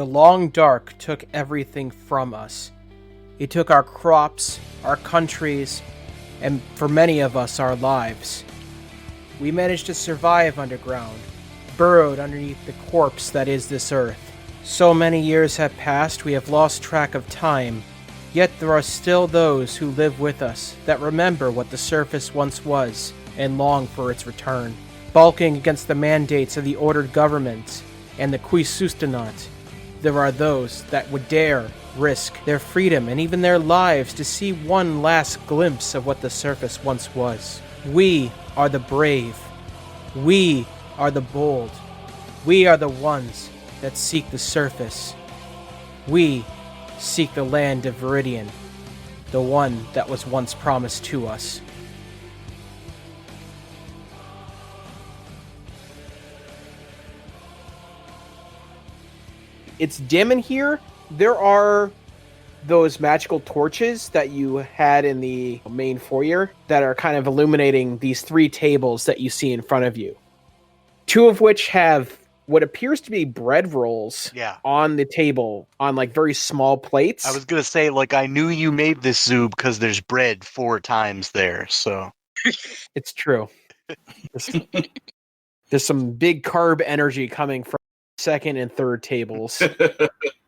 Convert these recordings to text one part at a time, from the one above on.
The long dark took everything from us. It took our crops, our countries, and for many of us, our lives. We managed to survive underground, burrowed underneath the corpse that is this earth. So many years have passed, we have lost track of time. Yet there are still those who live with us that remember what the surface once was and long for its return. Balking against the mandates of the ordered government and the qui sustenant, there are those that would dare risk their freedom and even their lives to see one last glimpse of what the surface once was. We are the brave. We are the bold. We are the ones that seek the surface. We seek the land of Viridian, the one that was once promised to us. It's dim in here. There are those magical torches that you had in the main foyer that are kind of illuminating these 3 tables that you see in front of you. 2 of which have what appears to be bread rolls on the table on like very small plates. I was going to say, like, I knew you made this soup because there's bread 4 times there, so. It's true. There's some big carb energy coming from second and third tables.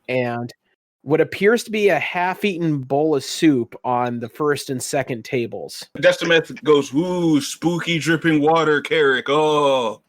And what appears to be a half-eaten bowl of soup on the first and second tables. Destimeth goes, ooh, spooky dripping water, Carrick. Oh.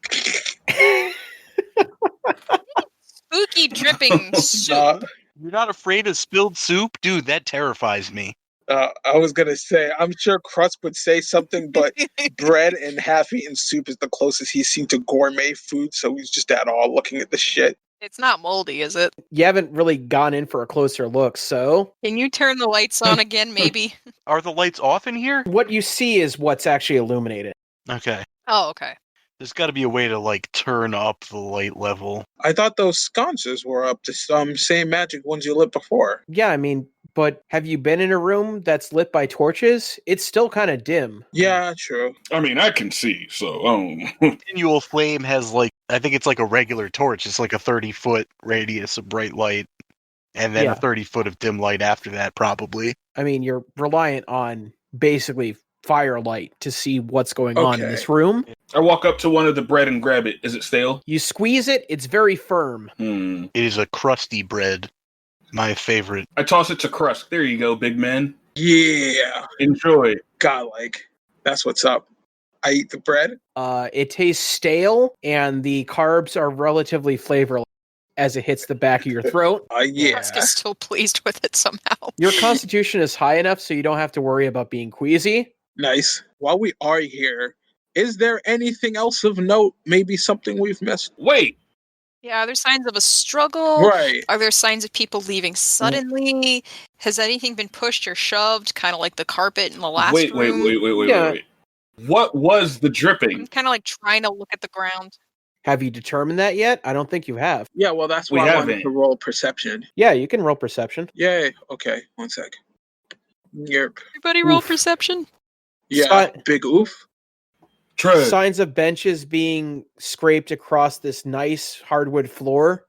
Spooky dripping soup. You're not afraid of spilled soup? Dude, that terrifies me. I was going to say, I'm sure Crust would say something, but bread and half-eaten soup is the closest he's seen to gourmet food, so he's just at all looking at the shit. It's not moldy, is it? You haven't really gone in for a closer look, so... Can you turn the lights on again, maybe? Are the lights off in here? What you see is what's actually illuminated. Okay. Oh, okay. There's got to be a way to, like, turn up the light level. I thought those sconces were up to some same magic ones you lit before. Yeah, I mean, but have you been in a room that's lit by torches? It's still kind of dim. Yeah, true. I mean, I can see, so... Continual flame has, like, I think it's like a regular torch. It's like a 30-foot radius of bright light. And then a 30-foot of dim light after that, probably. I mean, you're reliant on basically firelight to see what's going on in this room. I walk up to one of the bread and grab it. Is it stale? You squeeze it, it's very firm. It is a crusty bread. My favorite. I toss it to Crust. There you go, big man. Yeah. Enjoy. Godlike. That's what's up. I eat the bread. It tastes stale, and the carbs are relatively flavorless as it hits the back of your throat. Yeah. I'm still pleased with it somehow. Your constitution is high enough so you don't have to worry about being queasy. Nice. While we are here, is there anything else of note? Maybe something we've missed? Wait. Yeah, are there signs of a struggle? Right. Are there signs of people leaving suddenly? Has anything been pushed or shoved? Kind of like the carpet in the last room? Wait. What was the dripping? I'm kind of like trying to look at the ground. Have you determined that yet? I don't think you have. Yeah, well, that's why I wanted to roll perception. Yeah, you can roll perception. Yay. Okay, 1 sec. Yep. Everybody roll perception? Yeah, big oof. Tread. Signs of benches being scraped across this nice hardwood floor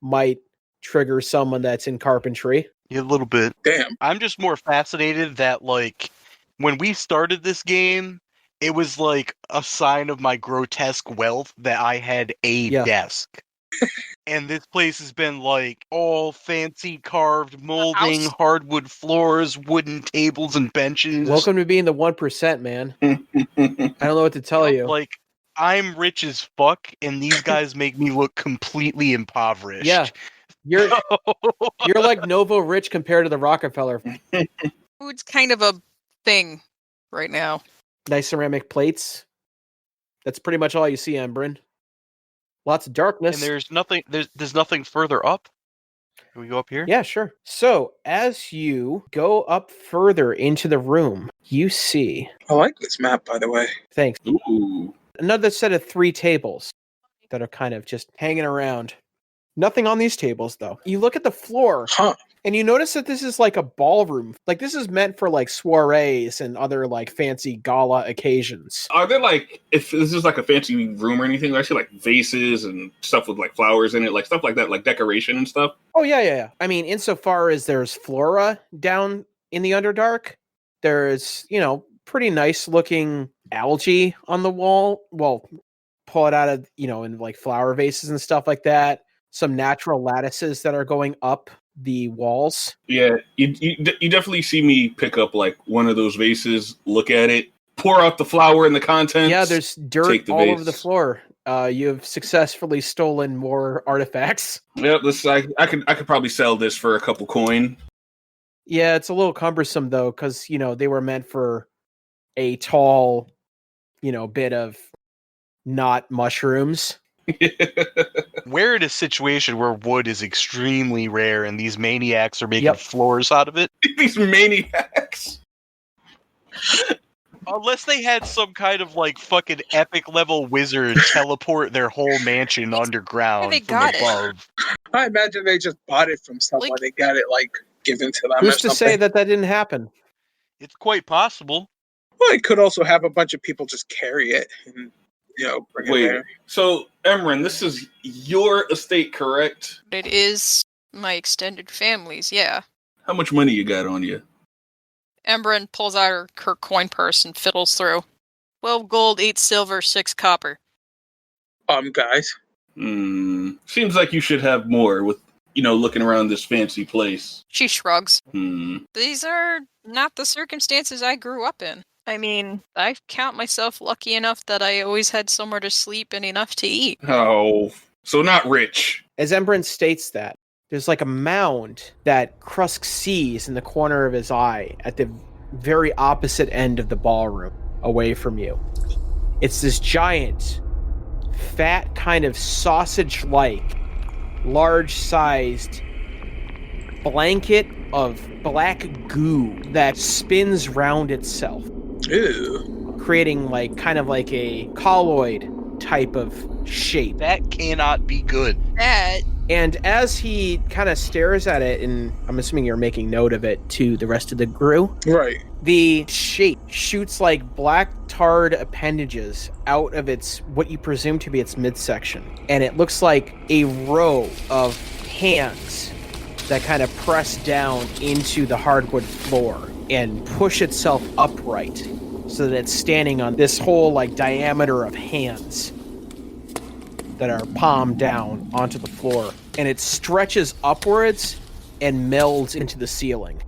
might trigger someone that's in carpentry. Yeah, a little bit. Damn. I'm just more fascinated that, like, when we started this game, it was like a sign of my grotesque wealth that I had a desk. And this place has been like all fancy carved molding, hardwood floors, wooden tables and benches. Welcome to being the 1%, man. I don't know what to tell you. Like, I'm rich as fuck, and these guys make me look completely impoverished. Yeah. You're like Novo rich compared to the Rockefeller. Food's kind of a thing right now. Nice ceramic plates. That's pretty much all you see, Embryn. Lots of darkness. And there's nothing further up. Can we go up here? Yeah, sure. So, as you go up further into the room, you see... I like this map, by the way. Thanks. Ooh. Another set of 3 tables that are kind of just hanging around. Nothing on these tables, though. You look at the floor, Huh. and you notice that this is like a ballroom. Like, this is meant for, like, soirees and other, like, fancy gala occasions. Are there, like, if this is like a fancy room or anything, I see, like, vases and stuff with, like, flowers in it, like, stuff like that, like decoration and stuff? Oh, yeah. I mean, insofar as there's flora down in the Underdark, there's, pretty nice-looking algae on the wall. Well, pull it out of, in, like, flower vases and stuff like that. Some natural lattices that are going up the walls. Yeah, you definitely see me pick up, like, one of those vases, look at it, pour out the flower and the contents. Yeah, there's dirt all over the floor. You have successfully stolen more artifacts. Yep, I could probably sell this for a couple coin. Yeah, it's a little cumbersome, though, because, they were meant for a tall, bit of not mushrooms. We're in a situation where wood is extremely rare and these maniacs are making floors out of it. These maniacs. Unless they had some kind of like fucking epic level wizard teleport their whole mansion underground from above. I imagine they just bought it from someone. They got it like given to them. Who's to say that didn't happen? It's quite possible. Well, it could also have a bunch of people just carry it and bring it there. So Embryn, this is your estate, correct? It is my extended family's, yeah. How much money you got on you? Embryn pulls out her coin purse and fiddles through. 12 gold, 8 silver, 6 copper. Guys. Seems like you should have more with, looking around this fancy place. She shrugs. These are not the circumstances I grew up in. I mean, I count myself lucky enough that I always had somewhere to sleep and enough to eat. Oh, so not rich. As Embryn states that, there's like a mound that Krusk sees in the corner of his eye at the very opposite end of the ballroom, away from you. It's this giant, fat, kind of sausage-like, large-sized blanket of black goo that spins round itself. Ew. Creating kind of like a colloid type of shape. That cannot be good. And as he kind of stares at it, and I'm assuming you're making note of it to the rest of the crew. Right. The shape shoots like black tarred appendages out of what you presume to be its midsection. And it looks like a row of hands that kind of press down into the hardwood floor and push itself upright so that it's standing on this whole diameter of hands that are palmed down onto the floor, and it stretches upwards and melds into the ceiling.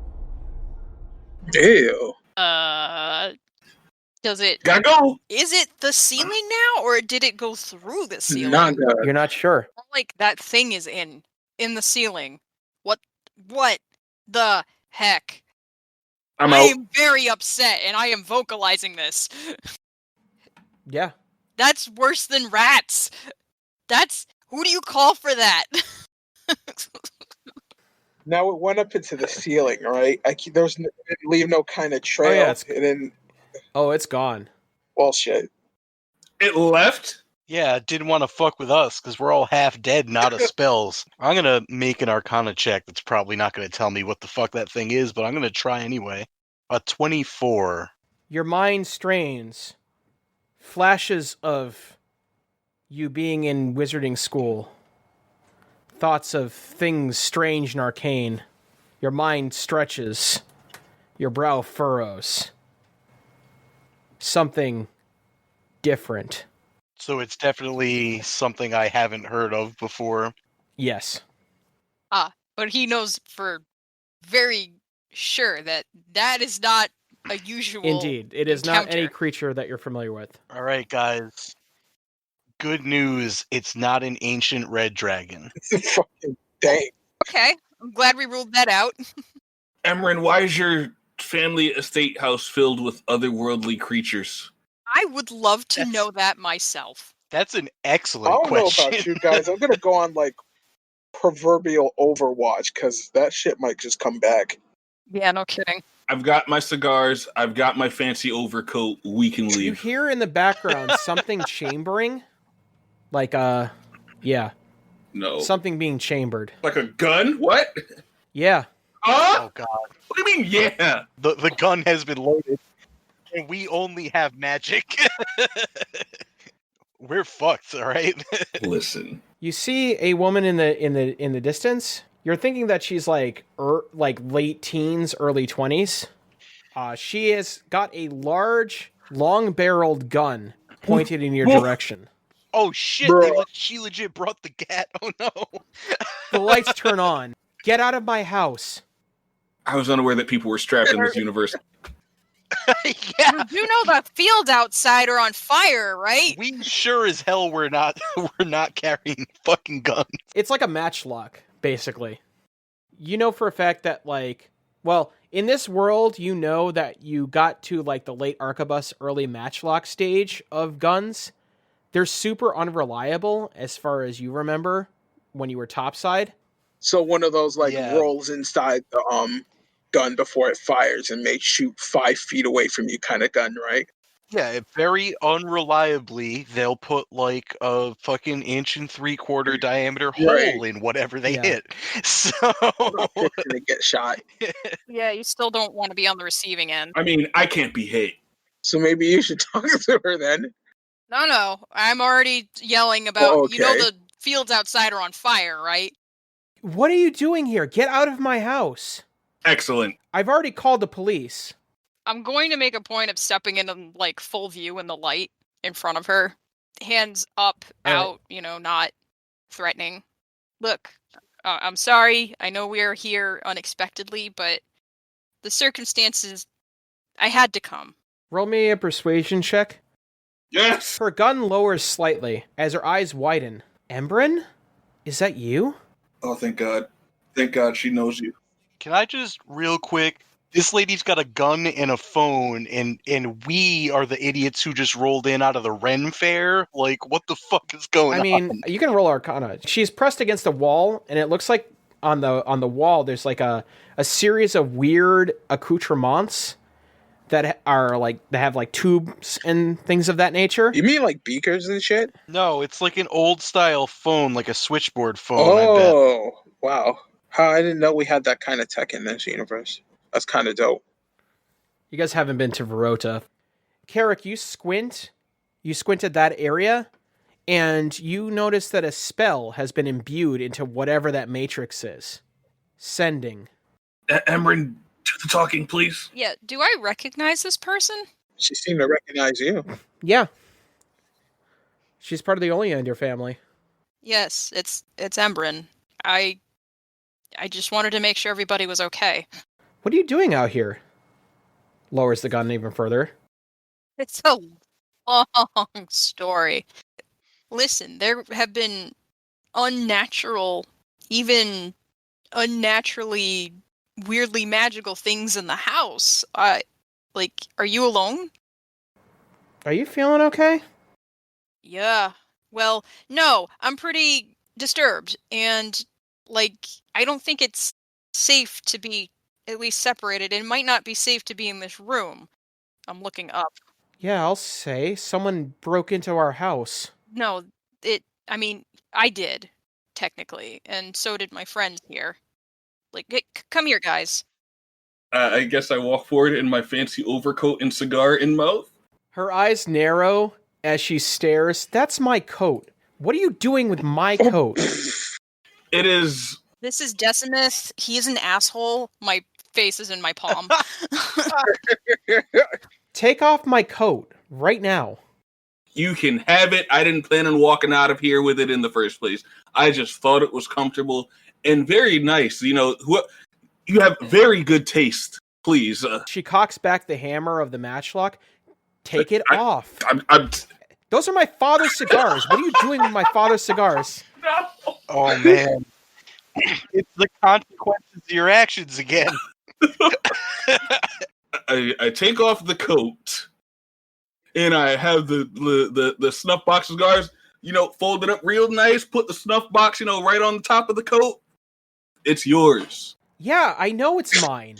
Ew. Does it... Gotta go! Is it the ceiling now, or did it go through the ceiling? You're not sure. That thing is in the ceiling. What the heck? I am very upset, and I am vocalizing this. Yeah. That's worse than rats. Who do you call for that? Now it went up into the ceiling, right? It didn't leave no kind of trail. It's gone. Bullshit. It left? Yeah, it didn't want to fuck with us because we're all half dead and out of spells. I'm going to make an Arcana check that's probably not going to tell me what the fuck that thing is, but I'm going to try anyway. A 24. Your mind strains. Flashes of you being in wizarding school. Thoughts of things strange and arcane. Your mind stretches. Your brow furrows. Something different. So it's definitely something I haven't heard of before. Yes. But he knows for very sure that is not a usual Indeed, it is encounter. Not any creature that you're familiar with. All right, guys. Good news, it's not an ancient red dragon. Fucking dang. Okay, I'm glad we ruled that out. Embryn, why is your family estate house filled with otherworldly creatures? I would love to know that myself. That's an excellent question. I don't know about you guys. I'm gonna go on proverbial Overwatch because that shit might just come back. Yeah, no kidding. I've got my cigars. I've got my fancy overcoat. We can leave. You hear in the background something chambering. Yeah. No. Something being chambered. Like a gun? What? Yeah. Oh god. What do you mean, yeah? The gun has been loaded, and we only have magic. We're fucked, all right? Listen. You see a woman in the distance. You're thinking that she's like late teens, early 20s. She has got a large, long-barreled gun pointed in your direction. Oh shit! She legit brought the gat. Oh no! The lights turn on. Get out of my house. I was unaware that people were strapped in this universe. Yeah. You do know the fields outside are on fire, right? We sure as hell we're not carrying fucking guns. It's like a matchlock, basically. You know for a fact that, like, well, in this world, you know that you got to, like, the late Arquebus, early matchlock stage of guns. They're super unreliable, as far as you remember, when you were topside. So one of those, like, rolls inside the gun before it fires and may shoot 5 feet away from you kind of gun, right? Yeah, very unreliably, they'll put like a fucking 1 3/4 diameter hole in whatever they hit. So to get shot. Yeah, you still don't want to be on the receiving end. I mean, I can't be hate. So maybe you should talk to her then. No, I'm already yelling about, you know the fields outside are on fire, right? What are you doing here? Get out of my house. Excellent. I've already called the police. I'm going to make a point of stepping into, like, full view in the light in front of her. Hands up, out, not threatening. Look, I'm sorry. I know we are here unexpectedly, but the circumstances, I had to come. Roll me a persuasion check. Yes! Her gun lowers slightly as her eyes widen. Embryn? Is that you? Oh, thank God. Thank God she knows you. Can I just real quick? This lady's got a gun and a phone, and we are the idiots who just rolled in out of the Ren Fair. Like, what the fuck is going on? I mean, you can roll Arcana. She's pressed against a wall, and it looks like on the wall there's like a series of weird accoutrements that are like that have like tubes and things of that nature. You mean like beakers and shit? No, it's like an old style phone, like a switchboard phone. Oh, wow! I didn't know we had that kind of tech in this universe. That's kind of dope. You guys haven't been to Verota. Carrick, you squinted that area, and you notice that a spell has been imbued into whatever that matrix is. Sending. Embryn, do the talking, please. Yeah, do I recognize this person? She seemed to recognize you. Yeah. She's part of the Oleander family. Yes, it's Embryn. I just wanted to make sure everybody was okay. What are you doing out here? Lowers the gun even further. It's a long story. Listen, there have been unnatural, even unnaturally, weirdly magical things in the house. Are you alone? Are you feeling okay? Yeah. Well, no, I'm pretty disturbed, and, I don't think it's safe to be at least separated. It might not be safe to be in this room. I'm looking up. Yeah, I'll say. Someone broke into our house. No, I did, technically, and so did my friend here. Come here, guys. I guess I walk forward in my fancy overcoat and cigar in mouth. Her eyes narrow as she stares. That's my coat. What are you doing with my coat? It is... This is Decimus. He is an asshole. My face is in my palm. Take off my coat right now. You can have it. I didn't plan on walking out of here with it in the first place. I just thought it was comfortable and very nice. You have very good taste. Please. She cocks back the hammer of the matchlock. Take it off. Those are my father's cigars. What are you doing with my father's cigars? No. Oh, man. It's the consequences of your actions again. I take off the coat, and I have the snuff box cigars, folded up real nice, put the snuff box, right on the top of the coat. It's yours. Yeah, I know it's mine.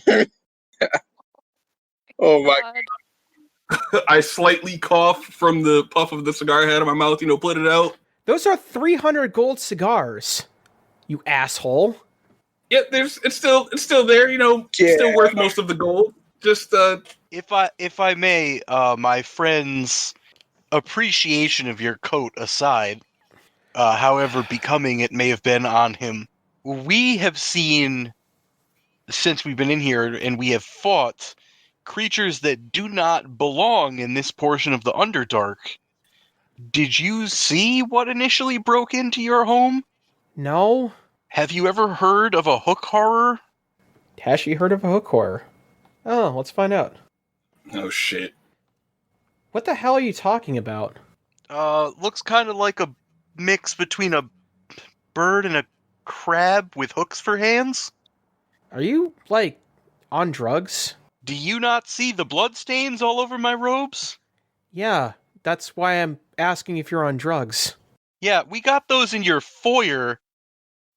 Oh, my God. I slightly cough from the puff of the cigar I had in my mouth, put it out. Those are 300 gold cigars. You asshole. Yeah, it's still there. Still worth most of the gold. Just If I may, my friend's appreciation of your coat aside, however becoming it may have been on him, we have seen, since we've been in here, and we have fought creatures that do not belong in this portion of the Underdark. Did you see what initially broke into your home? No. Have you ever heard of a hook horror? Has she heard of a hook horror? Oh, let's find out. oh shit. What the hell are you talking about? Looks kind of like a mix between a bird and a crab with hooks for hands. Are you, like, on drugs? Do you not see the bloodstains all over my robes? Yeah, that's why I'm asking if you're on drugs. Yeah, we got those in your foyer.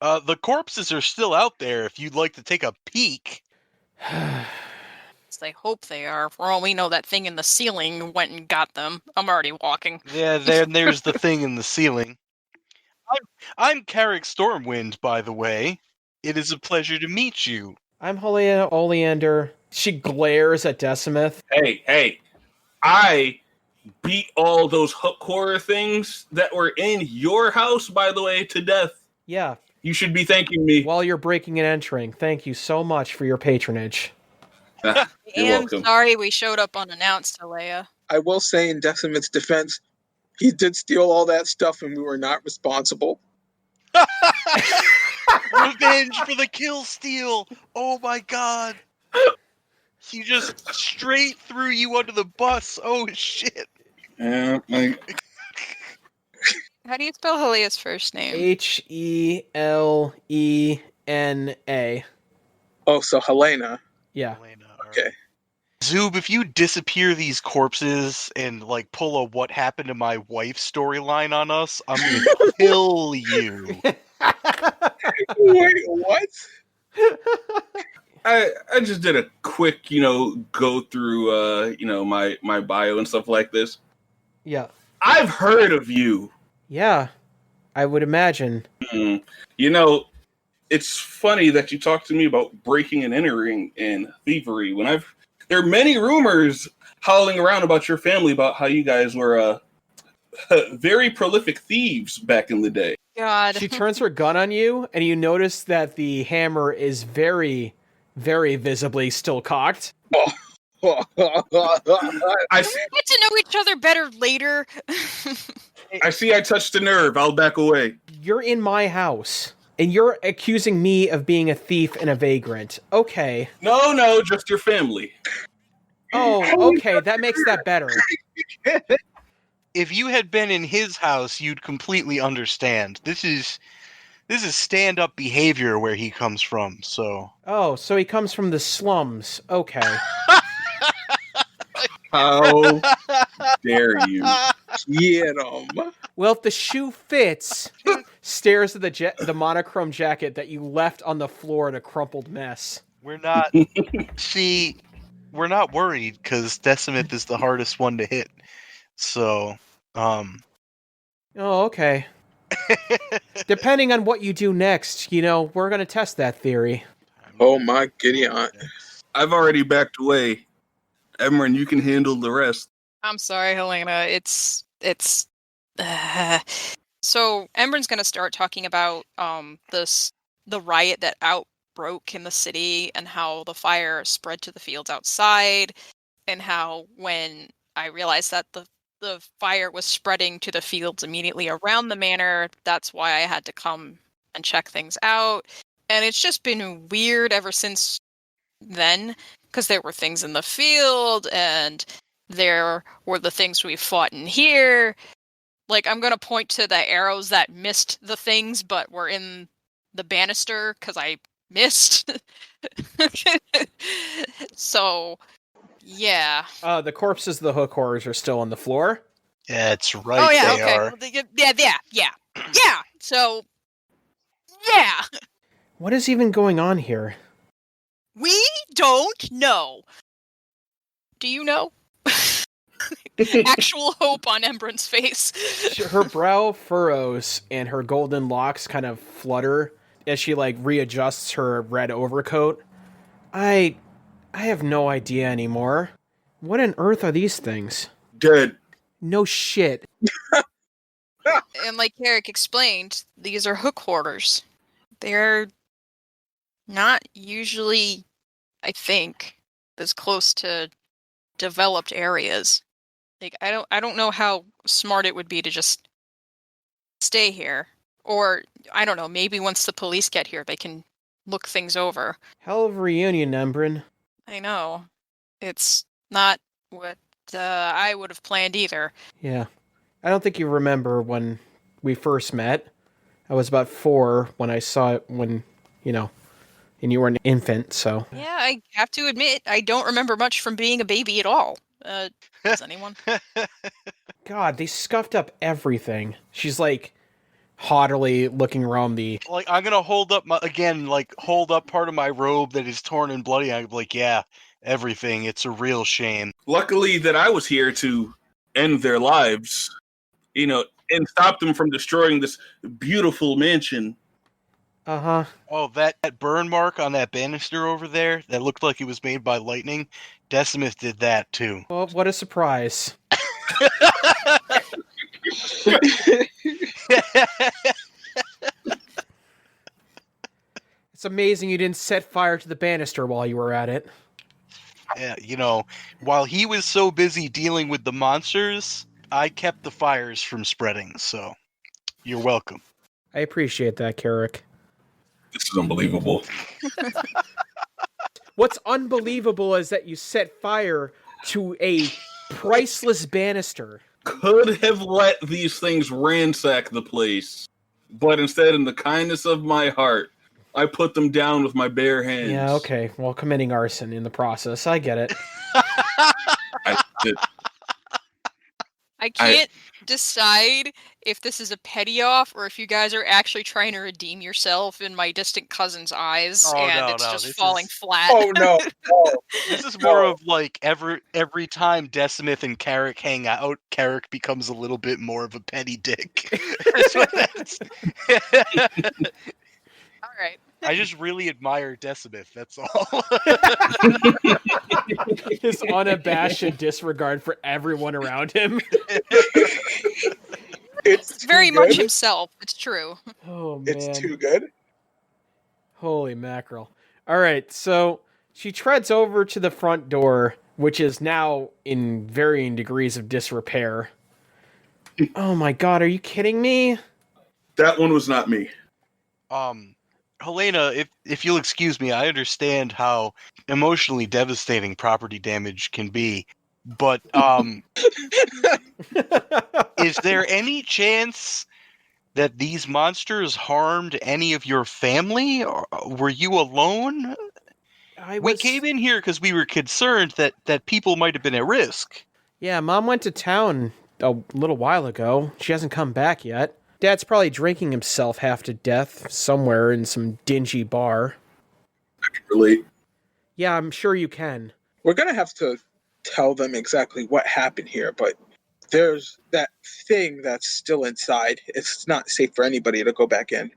The corpses are still out there if you'd like to take a peek. I hope they are. For all we know, that thing in the ceiling went and got them. I'm already walking. Yeah, there's the thing in the ceiling. I'm Carrick Stormwind, by the way. It is a pleasure to meet you. I'm Helena Oleander. She glares at Decimith. Hey, I beat all those hook horror things that were in your house, by the way, to death. Yeah. You should be thanking me. While you're breaking and entering, thank you so much for your patronage. You're welcome. Sorry we showed up unannounced, Alea. I will say in Decimith's defense, he did steal all that stuff and we were not responsible. Revenge for the kill steal! Oh my god! He just straight threw you under the bus. Oh shit! Yeah, How do you spell Helea's first name? Helena. Oh, so Helena. Yeah. Okay. Zoob, if you disappear these corpses and like pull a what happened to my wife storyline on us, I'm gonna kill you. Wait, what? I just did a quick, go through, my bio and stuff like this. Yeah. I've heard of you. Yeah. I would imagine. It's funny that you talk to me about breaking and entering and thievery when there are many rumors howling around about your family about how you guys were very prolific thieves back in the day. God. She turns her gun on you, and you notice that the hammer is very, very visibly still cocked. I We see, get to know each other better later. I touched a nerve. I'll back away. You're in my house, and you're accusing me of being a thief and a vagrant. Okay. No, just your family. Oh, okay, that makes that better. If you had been in his house, you'd completely understand. This is stand-up behavior where he comes from, so... Oh, so he comes from the slums. Okay. How dare you? Get him. Well, if the shoe fits, stares at the monochrome jacket that you left on the floor in a crumpled mess. We're not... See, we're not worried, because Decimith is the hardest one to hit. So, Oh, okay. Depending on what you do next, we're going to test that theory. Oh my giddy aunt. I've already backed away. Embryn, you can handle the rest. I'm sorry, Helena. It's So Embryn's gonna start talking about the riot that outbroke in the city and how the fire spread to the fields outside, and how when I realized that the fire was spreading to the fields immediately around the manor, that's why I had to come and check things out. And it's just been weird ever since then, because there were things in the field and there were the things we fought in here. Like, I'm going to point to the arrows that missed the things but were in the banister because I missed. So, yeah. The corpses of the hook horrors are still on the floor. yeah, it's right. Oh, yeah, they okay. are. Yeah. So, yeah. What is even going on here? We don't know. Do you know? actual hope on Embryn's face. Her brow furrows and her golden locks kind of flutter as she readjusts her red overcoat. I have no idea anymore. What on earth are these things? Dead. No shit. And like Eric explained, these are hook hoarders. They're not usually, I think, as close to developed areas. I don't know how smart it would be to just stay here. Or, I don't know, maybe once the police get here, they can look things over. Hell of a reunion, Embryn. I know. It's not what I would have planned either. Yeah. I don't think you remember when we first met. I was about 4 when I saw it and you were an infant, so. Yeah, I have to admit, I don't remember much from being a baby at all. Does anyone? God, they scuffed up everything. She's haughtily looking around the... I'm gonna hold up part of my robe that is torn and bloody. I'm like, yeah, everything. It's a real shame. Luckily that I was here to end their lives, and stop them from destroying this beautiful mansion. Uh-huh. Oh, that burn mark on that banister over there that looked like it was made by lightning. Decimus did that too. Well, what a surprise. It's amazing you didn't set fire to the banister while you were at it. Yeah, while he was so busy dealing with the monsters, I kept the fires from spreading, so you're welcome. I appreciate that, Carrick. This is unbelievable. What's unbelievable is that you set fire to a priceless banister. Could have let these things ransack the place, but instead, in the kindness of my heart, I put them down with my bare hands. Yeah, okay. Well, committing arson in the process. I get it. I can't decide if this is a petty off or if you guys are actually trying to redeem yourself in my distant cousin's eyes it's just falling flat. Oh no. This is more of every time Decimith and Carrick hang out, Carrick becomes a little bit more of a petty dick. All right. I just really admire Decimith, that's all. His unabashed disregard for everyone around him. It's very much himself. It's true. Oh, man. It's too good. Holy mackerel. All right, so she treads over to the front door, which is now in varying degrees of disrepair. Oh my god, are you kidding me? That one was not me. Helena, if you'll excuse me, I understand how emotionally devastating property damage can be, but is there any chance that these monsters harmed any of your family? Or were you alone? We came in here because we were concerned that people might have been at risk. Yeah, Mom went to town a little while ago. She hasn't come back yet. Dad's probably drinking himself half to death somewhere in some dingy bar. I can relate. Yeah, I'm sure you can. We're going to have to tell them exactly what happened here, but there's that thing that's still inside. It's not safe for anybody to go back in.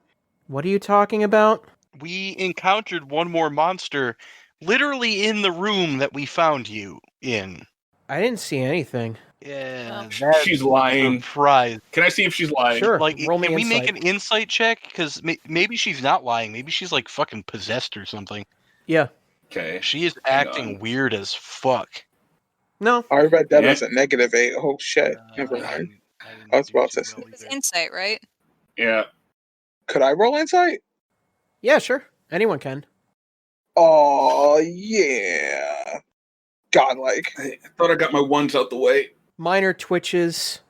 What are you talking about? We encountered one more monster literally in the room that we found you in. I didn't see anything. Yeah, she's lying. Surprise. Can I see if she's lying? Sure. Can we make an insight check? Because maybe she's not lying. Maybe she's fucking possessed or something. Yeah. Okay. She is acting weird as fuck. No. I read that as a -8. Oh shit. Never mind. I was about to say. It's insight, right? Yeah. Could I roll insight? Yeah, sure. Anyone can. Oh yeah. Godlike. I thought I got my ones out the way. Minor twitches,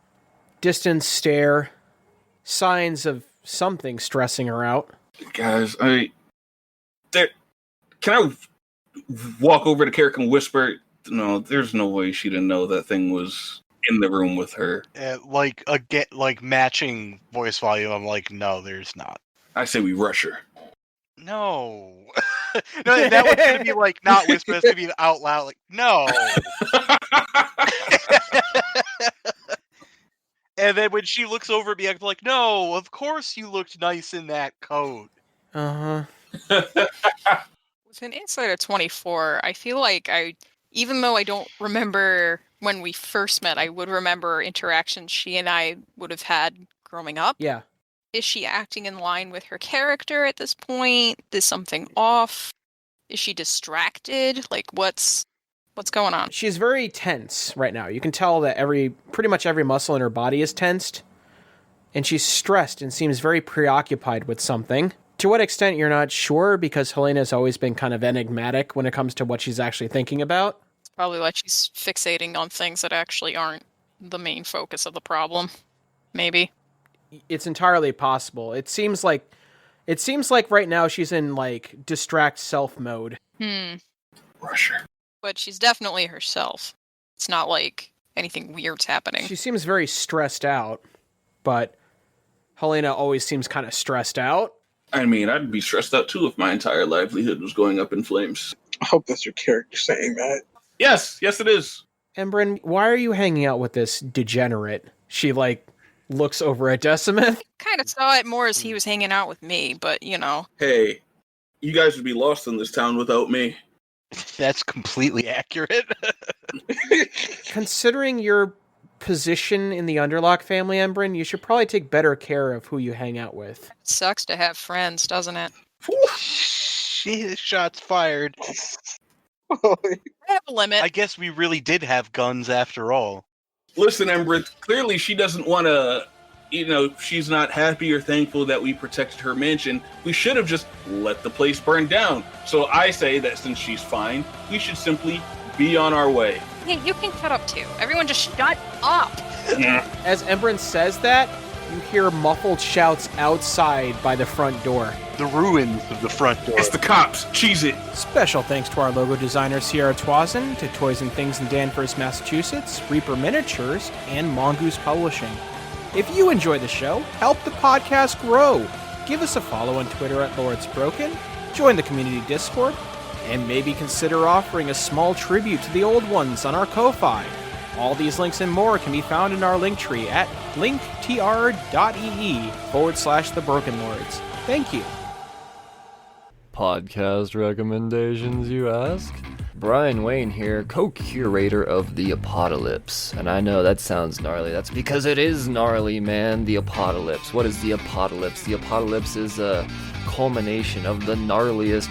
distant stare, signs of something stressing her out. Guys, can I walk over to Carrick and whisper? No, there's no way she didn't know that thing was in the room with her. Matching voice volume. I'm like, no, there's not. I say we rush her. No. No, that was gonna be not whisper. That's gonna be out loud. No. And then when she looks over at me, I'm like, no, of course you looked nice in that coat. Uh-huh. With an insight of 24, I feel like even though I don't remember when we first met, I would remember interactions she and I would have had growing up. Yeah. Is she acting in line with her character at this point? Is something off? Is she distracted? Like, what's going on? She's very tense right now. You can tell that pretty much every muscle in her body is tensed. And she's stressed and seems very preoccupied with something. To what extent, you're not sure, because Helena's always been kind of enigmatic when it comes to what she's actually thinking about. It's probably like she's fixating on things that actually aren't the main focus of the problem. Maybe. It's entirely possible. It seems like right now she's in, like, distract self mode. Rusher. But she's definitely herself. It's not like anything weird's happening. She seems very stressed out, but Helena always seems kind of stressed out. I mean, I'd be stressed out too if my entire livelihood was going up in flames. I hope that's your character saying that. Yes, it is. Embryn, why are you hanging out with this degenerate? She, like, looks over at Decimith. Kind of saw it more as he was hanging out with me, but, you know. Hey, you guys would be lost in this town without me. That's completely accurate. Considering your position in the Underlock family, Embryn, you should probably take better care of who you hang out with. It sucks to have friends, doesn't it? Shots fired. I have a limit. I guess we really did have guns after all. Listen, Embryn, clearly she doesn't want to, she's not happy or thankful that we protected her mansion. We should have just let the place burn down. So I say that since she's fine, we should simply be on our way. Hey, you can shut up too. Everyone just shut up. As Embryn says that, you hear muffled shouts outside by the front door. The ruins of the front door. It's the cops. Cheese it. Special thanks to our logo designer Sierra Twazin, to Toys and Things in Danvers, Massachusetts, Reaper Miniatures, and Mongoose Publishing. If you enjoy the show, help the podcast grow. Give us a follow on Twitter at Lords Broken, join the community Discord, and maybe consider offering a small tribute to the old ones on our Ko-Fi. All these links and more can be found in our link tree at linktr.ee/The Broken Lords. Thank you. Podcast recommendations, you ask? Brian Wayne here, co-curator of The Apocalypse. And I know that sounds gnarly. That's because it is gnarly, man. The Apocalypse. What is The Apocalypse? The Apocalypse is a culmination of the gnarliest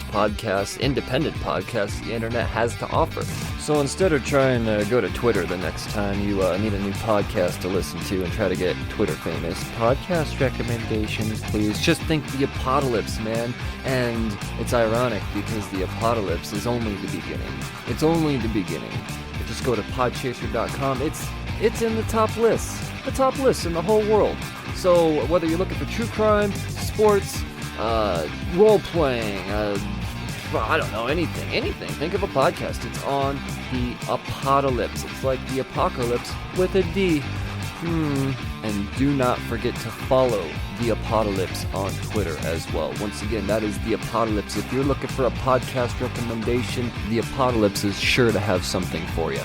independent podcasts the internet has to offer. So instead of trying to go to Twitter the next time you need a new podcast to listen to and try to get Twitter famous, podcast recommendations, please. Just think The Apocalypse, man. And it's ironic because The Apocalypse is only the beginning. It's only the beginning. Just go to podchaser.com. It's in the top list. The top list in the whole world. So whether you're looking for true crime, sports, role-playing, I don't know, anything. Think of a podcast. It's on The Apocalypse. It's like the apocalypse with a D. And do not forget to follow The Apocalypse on Twitter as well. Once again, that is The Apocalypse. If you're looking for a podcast recommendation, The Apocalypse is sure to have something for you.